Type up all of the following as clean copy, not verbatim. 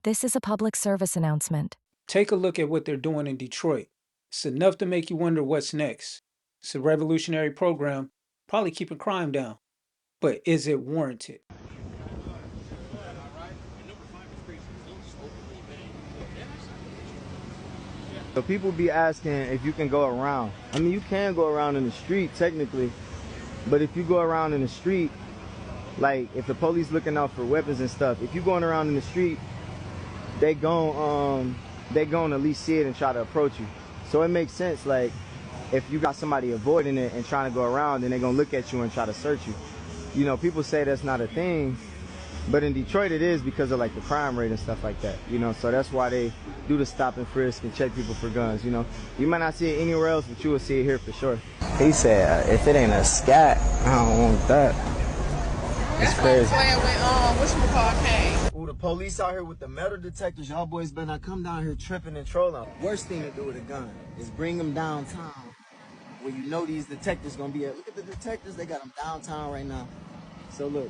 This is a public service announcement. Take a look at what they're doing in Detroit. It's enough to make you wonder what's next. It's a revolutionary program, probably keeping crime down. But is it warranted? So people be asking if you can go around. I mean, you can go around in the street technically, but if you go around in the street, like if the police looking out for weapons and stuff, if you going around in the street, they gon' at least see it and try to approach you. So it makes sense, like if you got somebody avoiding it and trying to go around, then they gonna look at you and try to search you. You know, people say that's not a thing, but in Detroit it is because of like the crime rate and stuff like that, you know, so that's why they do the stop and frisk and check people for guns, you know. You might not see it anywhere else, but you will see it here for sure. He said, if it ain't a scat, I don't want that. It's crazy. Ooh, the police out here with the metal detectors, y'all boys better not come down here tripping and trolling. Worst thing to do with a gun is bring them downtown where you know these detectors gonna be at. Look at the detectors, they got them downtown right now. So look.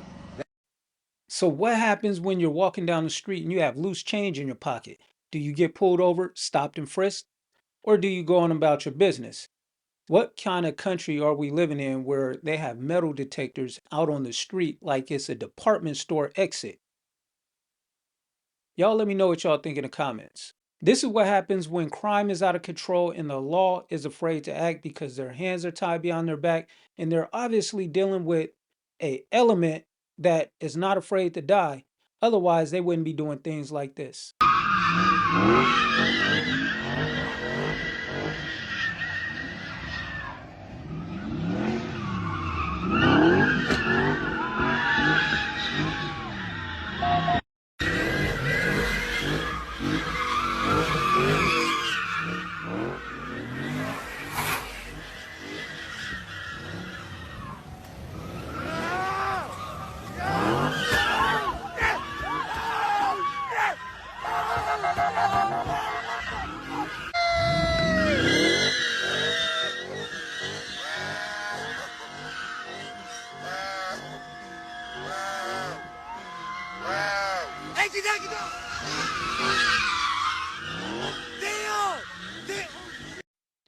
So what happens when you're walking down the street and you have loose change in your pocket? Do you get pulled over, stopped and frisked? Or do you go on about your business? What kind of country are we living in where they have metal detectors out on the street like it's a department store exit? Y'all let me know what y'all think in the comments. This is what happens when crime is out of control and the law is afraid to act because their hands are tied behind their back and they're obviously dealing with a element that is not afraid to die. Otherwise, they wouldn't be doing things like this.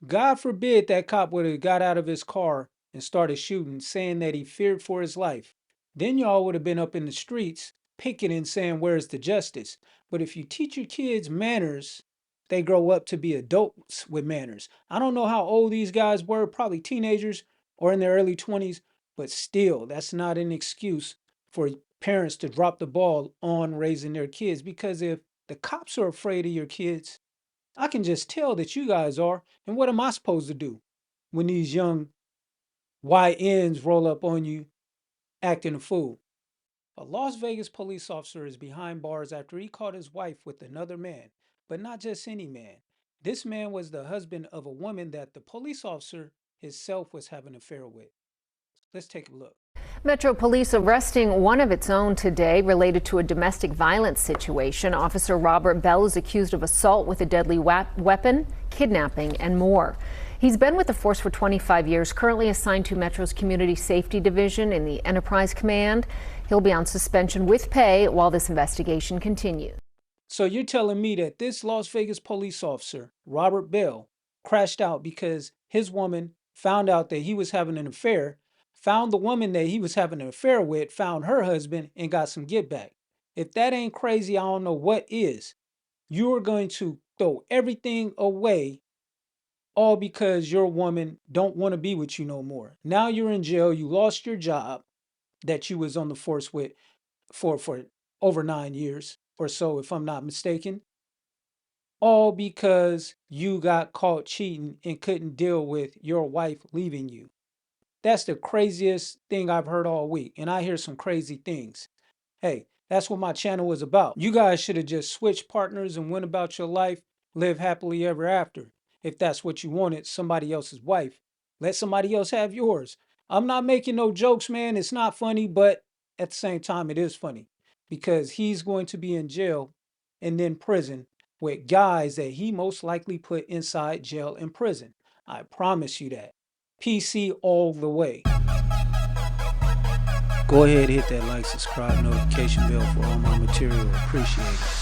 God forbid that cop would have got out of his car and started shooting, saying that he feared for his life. Then y'all would have been up in the streets picketing, saying, "Where's the justice?" But if you teach your kids manners, they grow up to be adults with manners. I don't know how old these guys were, probably teenagers or in their early 20s, but still, that's not an excuse for parents to drop the ball on raising their kids. Because if the cops are afraid of your kids, I can just tell that you guys are. And what am I supposed to do when these young YNs roll up on you acting a fool? A Las Vegas police officer is behind bars after he caught his wife with another man, but not just any man. This man was the husband of a woman that the police officer himself was having an affair with. Let's take a look. Metro Police arresting one of its own today related to a domestic violence situation. Officer Robert Bell is accused of assault with a deadly weapon, kidnapping, and more. He's been with the force for 25 years, currently assigned to Metro's Community Safety Division in the Enterprise Command. He'll be on suspension with pay while this investigation continues. So you're telling me that this Las Vegas police officer, Robert Bell, crashed out because his woman found out that he was having an affair, found the woman that he was having an affair with, found her husband, and got some get back. If that ain't crazy, I don't know what is. You are going to throw everything away all because your woman don't want to be with you no more. Now you're in jail. You lost your job that you was on the force with for over 9 years or so, if I'm not mistaken. All because you got caught cheating and couldn't deal with your wife leaving you. That's the craziest thing I've heard all week. And I hear some crazy things. Hey, that's what my channel was about. You guys should have just switched partners and went about your life, live happily ever after. If that's what you wanted, somebody else's wife. Let somebody else have yours. I'm not making no jokes, man. It's not funny, but at the same time, it is funny. Because he's going to be in jail and then prison with guys that he most likely put inside jail and prison. I promise you that. PC all the way. Go ahead, hit that like, subscribe, notification bell for all my material. Appreciate it.